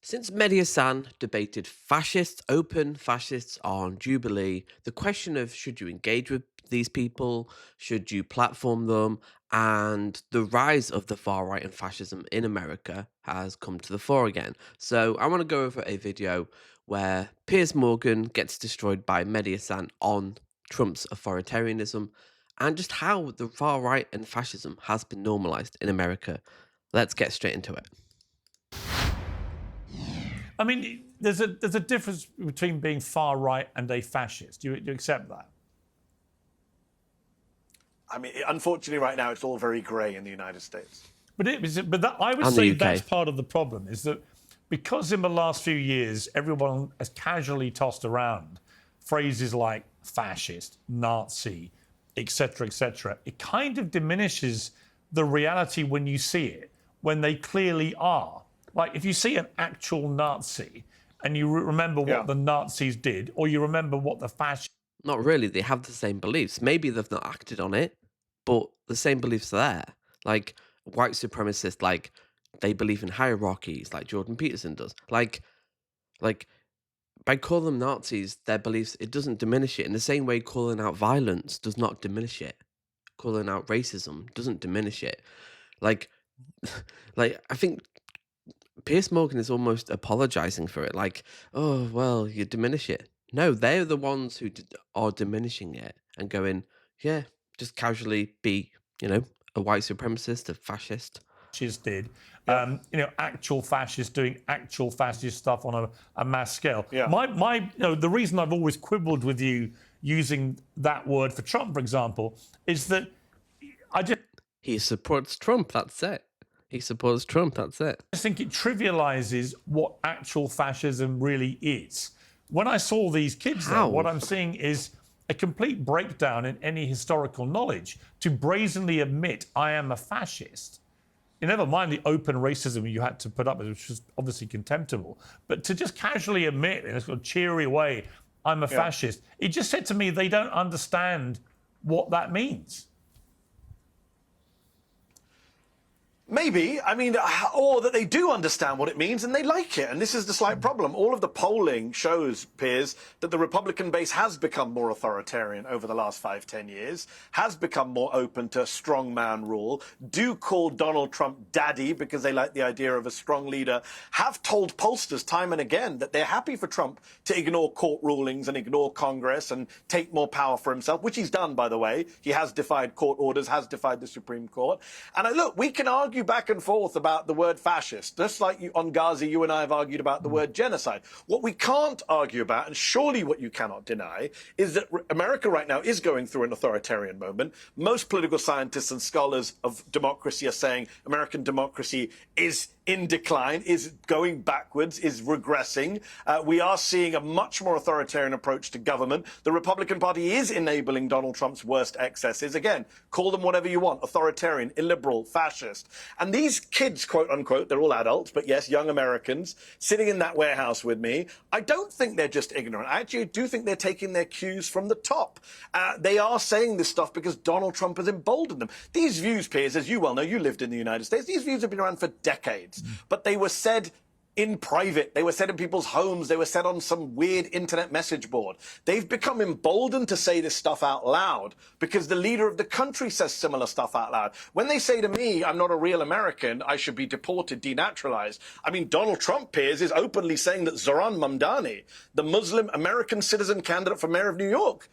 Since Mehdi Hasa debated open fascists on Jubilee, the question of should you engage with these people, should you platform them, and the rise of the far right and fascism in America has come to the fore again. So I want to go over a video where Piers Morgan gets destroyed by Mehdi Hasa on Trump's authoritarianism and just how the far right and fascism has been normalized in America. Let's get straight into it. I mean, there's a difference between being far right and a fascist. Do you accept that? I mean, unfortunately, right now it's all very grey in the United States. But I would And the say UK. that's part of the problem, is that because in the last few years everyone has casually tossed around phrases like fascist, Nazi, etc., it kind of diminishes the reality when you see it, when they clearly are. Like, if you see an actual Nazi and you remember what the Nazis did, or you remember what the fascists... Not really, they have the same beliefs. Maybe they've not acted on it, but the same beliefs are there. Like, white supremacists, like, they believe in hierarchies, like Jordan Peterson does. Like, by calling them Nazis, their beliefs, it doesn't diminish it. In the same way calling out violence does not diminish it. Calling out racism doesn't diminish it. Like, I think Piers Morgan is almost apologizing for it. Like, oh, well, you diminish it. No, they're the ones who are diminishing it and going, yeah, just casually be, a white supremacist, a fascist. did, actual fascists doing actual fascist stuff on a mass scale. The reason I've always quibbled with you using that word for Trump, for example, is that He supports Trump, that's it. He supports Trump, that's it. I think it trivializes what actual fascism really is. When I saw these kids, though, what I'm seeing is a complete breakdown in any historical knowledge to brazenly admit I am a fascist. You never mind the open racism you had to put up with, which was obviously contemptible, but to just casually admit in a sort of cheery way, I'm a fascist, it just said to me they don't understand what that means. Maybe, I mean, or that they do understand what it means and they like it. And this is the slight problem. All of the polling shows, Piers, that the Republican base has become more authoritarian over the last 5-10 years, has become more open to strongman rule, do call Donald Trump daddy because they like the idea of a strong leader, have told pollsters time and again that they're happy for Trump to ignore court rulings and ignore Congress and take more power for himself, which he's done, by the way. He has defied court orders, has defied the Supreme Court. And look, we can argue back and forth about the word fascist, just like on Gaza, you and I have argued about the word genocide. What we can't argue about, and surely what you cannot deny, is that America right now is going through an authoritarian moment. Most political scientists and scholars of democracy are saying American democracy is in decline, is going backwards, is regressing. We are seeing a much more authoritarian approach to government. The Republican Party is enabling Donald Trump's worst excesses. Again, call them whatever you want, authoritarian, illiberal, fascist. And these kids, quote unquote, they're all adults, but yes, young Americans, sitting in that warehouse with me, I don't think they're just ignorant. I actually do think they're taking their cues from the top. They are saying this stuff because Donald Trump has emboldened them. These views, Piers, as you well know, you lived in the United States, these views have been around for decades. But they were said in private. They were said in people's homes. They were said on some weird internet message board. They've become emboldened to say this stuff out loud because the leader of the country says similar stuff out loud. When they say to me, I'm not a real American, I should be deported, denaturalized. I mean, Donald Trump, Piers, is openly saying that Zohran Mamdani, the Muslim American citizen candidate for mayor of New York,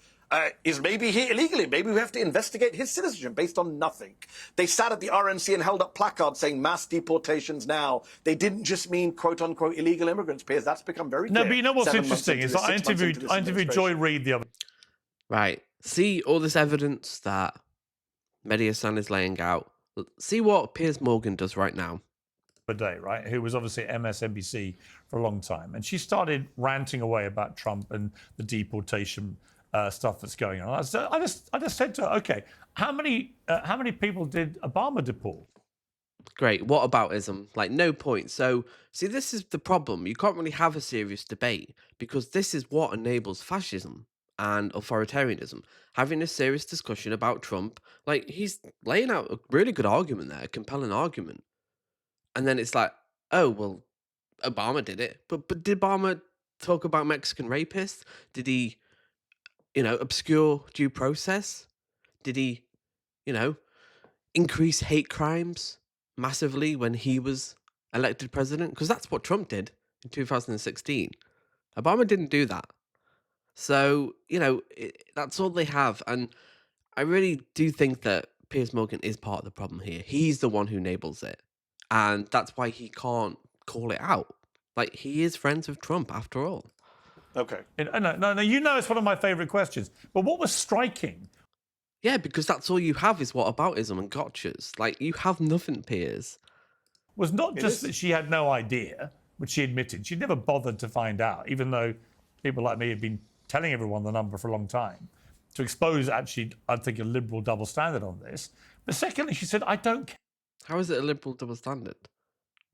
is maybe here illegally. Maybe we have to investigate his citizenship based on nothing. They sat at the RNC and held up placards saying mass deportations now. They didn't just mean quote-unquote illegal immigrants, Piers. That's become very clear. No, but you know what's interesting is I interviewed Joy Reid the other... Right. See all this evidence that Mehdi Hasa is laying out. See what Piers Morgan does right now. Day, right, who was obviously at MSNBC for a long time. And she started ranting away about Trump and the deportation stuff that's going on. I just said to her, okay, how many people did Obama deport? Great. Whataboutism? Like, no point. So, see, this is the problem. You can't really have a serious debate because this is what enables fascism and authoritarianism. Having a serious discussion about Trump, like, he's laying out a really good argument there, a compelling argument. And then it's like, oh, well, Obama did it, but did Obama talk about Mexican rapists? Did he, obscure due process? Did he, you know, increase hate crimes massively when he was elected president? Because that's what Trump did in 2016. Obama didn't do that. So, that's all they have. And I really do think that Piers Morgan is part of the problem here. He's the one who enables it. And that's why he can't call it out. Like, he is friends with Trump after all. Okay. No, it's one of my favourite questions. But what was striking? Yeah, because that's all you have is whataboutism and gotchas. Like, you have nothing, Piers. Was not just that she had no idea, which she admitted. She never bothered to find out, even though people like me have been telling everyone the number for a long time, to expose, actually, I think, a liberal double standard on this. But secondly, she said, I don't care. How is it a liberal double standard?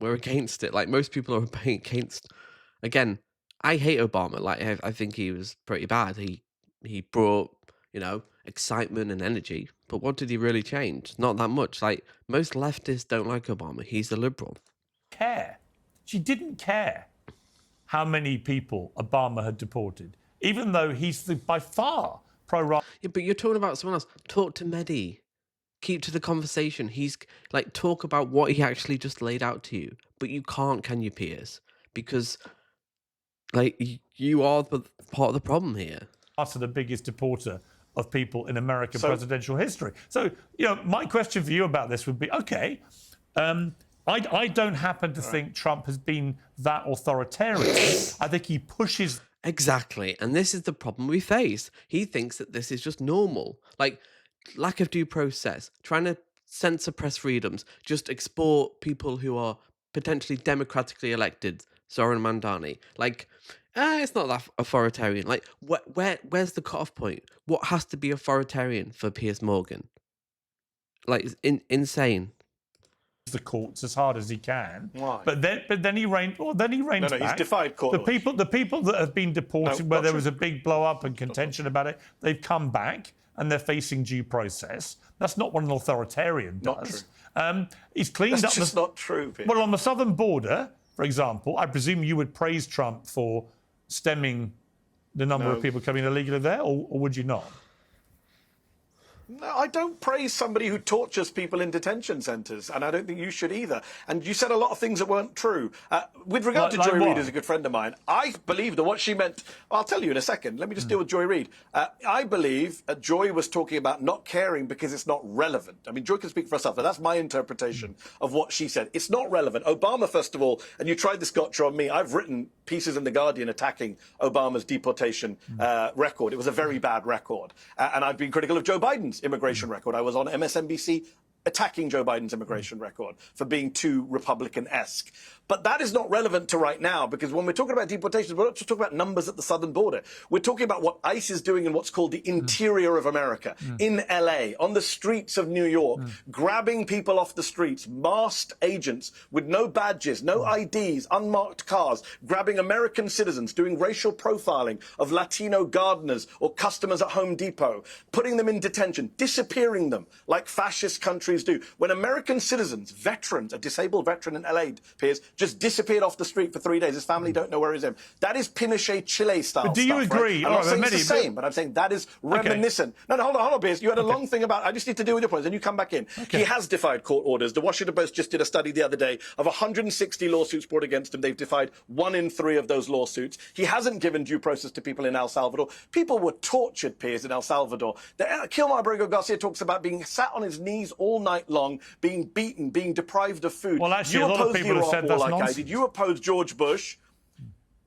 We're against it. Like, most people are against... Again, I hate Obama. Like, I think he was pretty bad. He brought, excitement and energy. But what did he really change? Not that much. Like, most leftists don't like Obama. He's a liberal. Care. She didn't care how many people Obama had deported, even though he's by far pro-right. Yeah, but you're talking about someone else. Talk to Mehdi. Keep to the conversation. He's like, talk about what he actually just laid out to you. But you can't, can you, Piers? Because, like, you are the part of the problem here. Us are the biggest deporter of people in American presidential history. So, my question for you about this would be, okay, I don't happen to think Trump has been that authoritarian. I think he pushes... Exactly. And this is the problem we face. He thinks that this is just normal. Like, lack of due process, trying to censor press freedoms, just export people who are potentially democratically elected, Zoran Mandani. Like, it's not that authoritarian. Like, where's the cutoff point? What has to be authoritarian for Piers Morgan? Like, it's insane. The courts as hard as he can. Why? But then he reigned. Well, then he reigned back. He's defied court orders. The people that have been deported, where there was a big blow up and contention about it, they've come back and they're facing due process. That's not what an authoritarian does. Not true. He's cleaned That's up. just not true, Piers. Well, on the southern border, for example, I presume you would praise Trump for stemming the number of people coming illegally there, or would you not? No, I don't praise somebody who tortures people in detention centres, and I don't think you should either. And you said a lot of things that weren't true. With regard to Joy Reid, who's a good friend of mine, I believe that what she meant... I'll tell you in a second. Let me just deal with Joy Reid. I believe Joy was talking about not caring because it's not relevant. I mean, Joy can speak for herself, but that's my interpretation of what she said. It's not relevant. Obama, first of all, and you tried this gotcha on me, I've written pieces in The Guardian attacking Obama's deportation record. It was a very bad record. And I've been critical of Joe Biden's immigration record. I was on MSNBC attacking Joe Biden's immigration record for being too Republican-esque. But that is not relevant to right now, because when we're talking about deportations, we're not just talking about numbers at the southern border. We're talking about what ICE is doing in what's called the interior of America, in LA, on the streets of New York, grabbing people off the streets, masked agents with no badges, no IDs, unmarked cars, grabbing American citizens, doing racial profiling of Latino gardeners or customers at Home Depot, putting them in detention, disappearing them like fascist countries do. When American citizens, veterans, a disabled veteran in LA, Piers, just disappeared off the street for 3 days. His family don't know where he's in. That is Pinochet Chile style. But do you stuff, agree? Right? I'm not saying it's the same, but I'm saying that is reminiscent. Okay. No, hold on, Piers. You had a long thing about... I just need to deal with your points, then you come back in. Okay. He has defied court orders. The Washington Post just did a study the other day of 160 lawsuits brought against him. They've defied 1 in 3 of those lawsuits. He hasn't given due process to people in El Salvador. People were tortured, Piers, in El Salvador. Kilmar Abrego Garcia talks about being sat on his knees all night long, being beaten, being deprived of food. Well, actually, a lot of people have said that's nonsense. You opposed George Bush.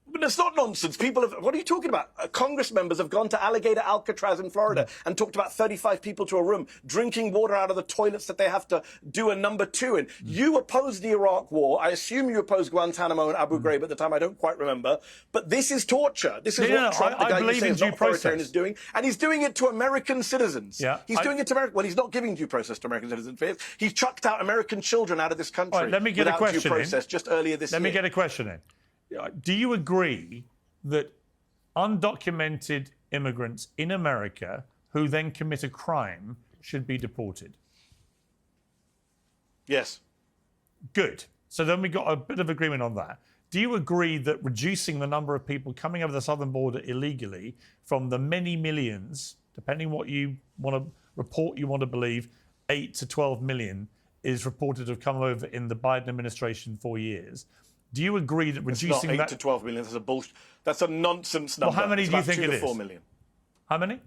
But it's not nonsense. People have... What are you talking about? Congress members have gone to Alligator Alcatraz in Florida and talked about 35 people to a room, drinking water out of the toilets that they have to do a number 2 in. You opposed the Iraq War. I assume you opposed Guantanamo and Abu Ghraib at the time. I don't quite remember. But this is torture. This is what Trump, the guy you say is not authoritarian, is doing. And he's doing it to American citizens. Yeah, he's doing it to American... Well, he's not giving due process to American citizens. He's chucked out American children out of this country. Right, let me get a question due process just earlier this year. Let me get a question in. Do you agree that undocumented immigrants in America who then commit a crime should be deported? Yes. Good. So then we got a bit of agreement on that. Do you agree that reducing the number of people coming over the southern border illegally from the many millions, depending what you want to report, you want to believe, 8 to 12 million is reported to have come over in the Biden administration 4 years? Do you agree that reducing it's not 8 that to 12 million? That's a bullshit. That's a nonsense number. Well, how many it's do you about think 2 it to is? 4 million. How many?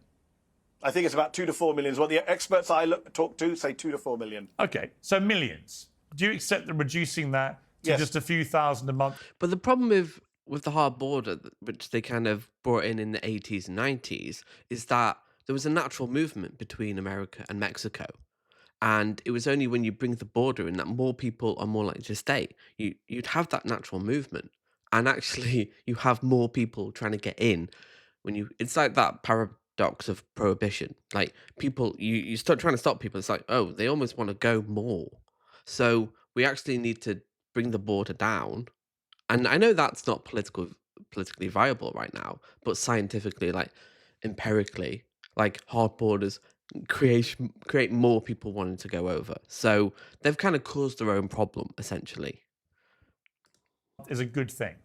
I think it's about 2 to 4 million. Is what the experts I talk to say 2 to 4 million. Okay, so millions. Do you accept that reducing that to Yes. just a few thousand a month? But the problem with the hard border, which they kind of brought in the 80s and 90s, is that there was a natural movement between America and Mexico. And it was only when you bring the border in that more people are more likely to stay. You'd have that natural movement. And actually, you have more people trying to get in when you. It's like that paradox of prohibition. Like people, you start trying to stop people. It's like, oh, they almost want to go more. So we actually need to bring the border down. And I know that's not politically viable right now, but scientifically, like empirically, like hard borders create more people wanting to go over. So they've kind of caused their own problem essentially. Is a good thing.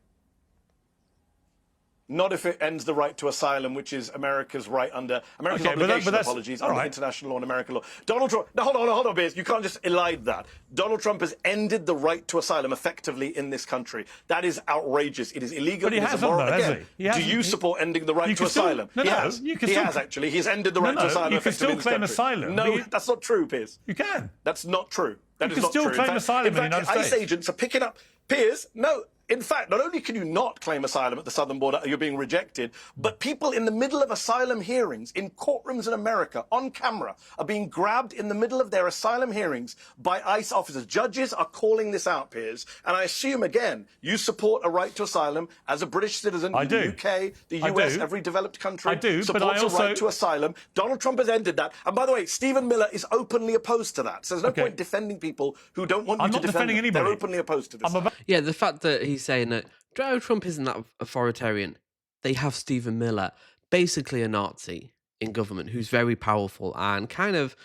Not if it ends the right to asylum, which is America's right under America's obligation, apologies, under international law and American law. Donald Trump. No, hold on, Piers. You can't just elide that. Donald Trump has ended the right to asylum effectively in this country. That is outrageous. It is illegal. But he hasn't, immoral. though, Again, has he? Do you support ending the right to asylum? No, he no, has. you can He still, has actually. He's ended the right to asylum. You can still claim in this country. asylum. No, that's not true, Piers. You can. That's not true. That you is can not still true. claim asylum in the United States. ICE agents are picking up. Piers, no. In fact, not only can you not claim asylum at the southern border, you're being rejected, but people in the middle of asylum hearings in courtrooms in America on camera are being grabbed in the middle of their asylum hearings by ICE officers. Judges are calling this out, Piers. And I assume, again, you support a right to asylum as a British citizen in the UK, the US, every developed country. I do, supports but I also... a right to asylum. Donald Trump has ended that. And by the way, Stephen Miller is openly opposed to that. So there's no point defending people who don't want you to defend them. Anybody. They're openly opposed to this. Yeah, the fact that he's saying that Donald Trump isn't that authoritarian. They have Stephen Miller, basically a Nazi in government, who's very powerful and kind of,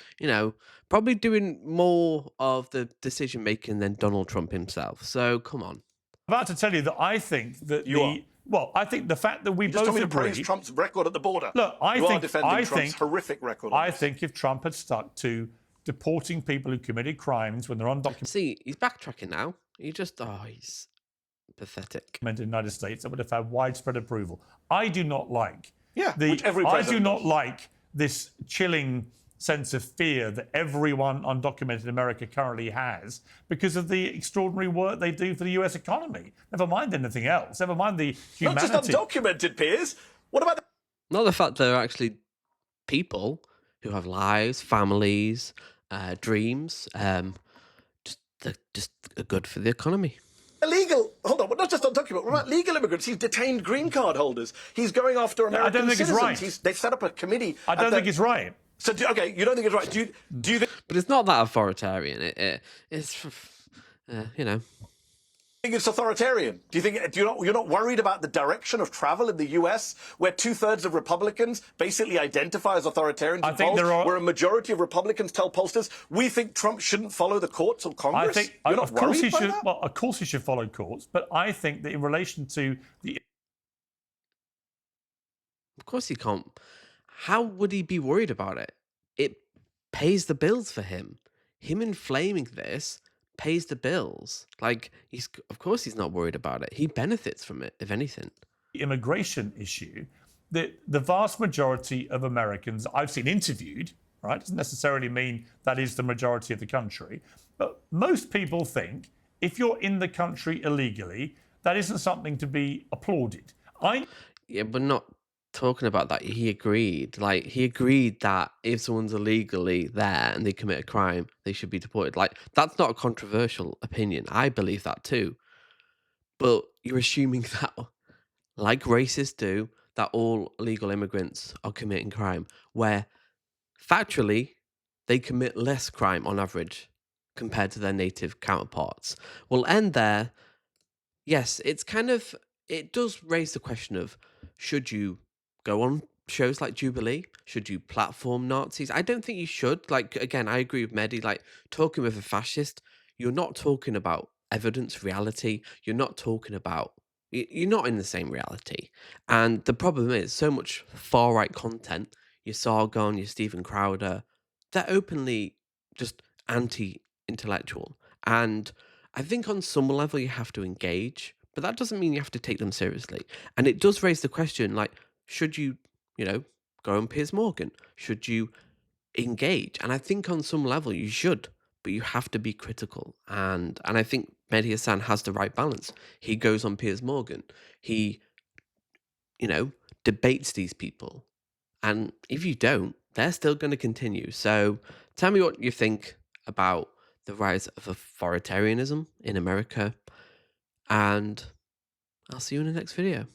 probably doing more of the decision making than Donald Trump himself. So come on. I'm about to tell you that I think that I think the fact that we both agree. To praise Trump's record at the border. Look, I think Trump's horrific record. I think if Trump had stuck to deporting people who committed crimes when they're undocumented. See, he's backtracking now. He's pathetic. In the United States, that would have had widespread approval. I do not like which every president does. like this chilling sense of fear that everyone undocumented in America currently has because of the extraordinary work they do for the US economy. Never mind anything else. Never mind the humanity. Not just undocumented, Piers. What about not the fact they're actually people who have lives, families, dreams, just good for the economy. Illegal, hold on, not just undocumented. What about legal immigrants? He's detained green card holders. He's going after American I don't think citizens. it's right. They've set up a committee. I don't think it's right. So, okay, you don't think it's right. Do you think... But it's not that authoritarian. It's, think it's authoritarian? You're not worried about the direction of travel in the US, where 2/3 of Republicans basically identify as authoritarians in polls, where a majority of Republicans tell pollsters, we think Trump shouldn't follow the courts or Congress? I think, you're not of course worried he by should. that? Well, of course he should follow courts, but I think that in relation to the... Of course he can't. How would he be worried about it? It pays the bills for him. Him inflaming this pays the bills. Like, of course he's not worried about it. He benefits from it, if anything. The immigration issue, the vast majority of Americans I've seen interviewed, right, doesn't necessarily mean that is the majority of the country, but most people think if you're in the country illegally, that isn't something to be applauded. Yeah, but not talking about that. He agreed that if someone's illegally there and they commit a crime, they should be deported. Like, that's not a controversial opinion. I believe that too. But you're assuming that, like racists do, that all illegal immigrants are committing crime, where factually they commit less crime on average compared to their native counterparts. We'll end there. Yes, it does raise the question of, should you go on shows like Jubilee? Should you platform Nazis? I don't think you should. Like, again, I agree with Mehdi. Like, talking with a fascist, you're not talking about evidence, reality. You're not talking about, you're not in the same reality. And the problem is, so much far right content, your Sargon, your Stephen Crowder, they're openly just anti intellectual. And I think on some level you have to engage, but that doesn't mean you have to take them seriously. And it does raise the question, like, should you, go on Piers Morgan? Should you engage? And I think on some level you should, but you have to be critical. And I think Mehdi Hassan has the right balance. He goes on Piers Morgan. He, debates these people. And if you don't, they're still going to continue. So tell me what you think about the rise of authoritarianism in America. And I'll see you in the next video.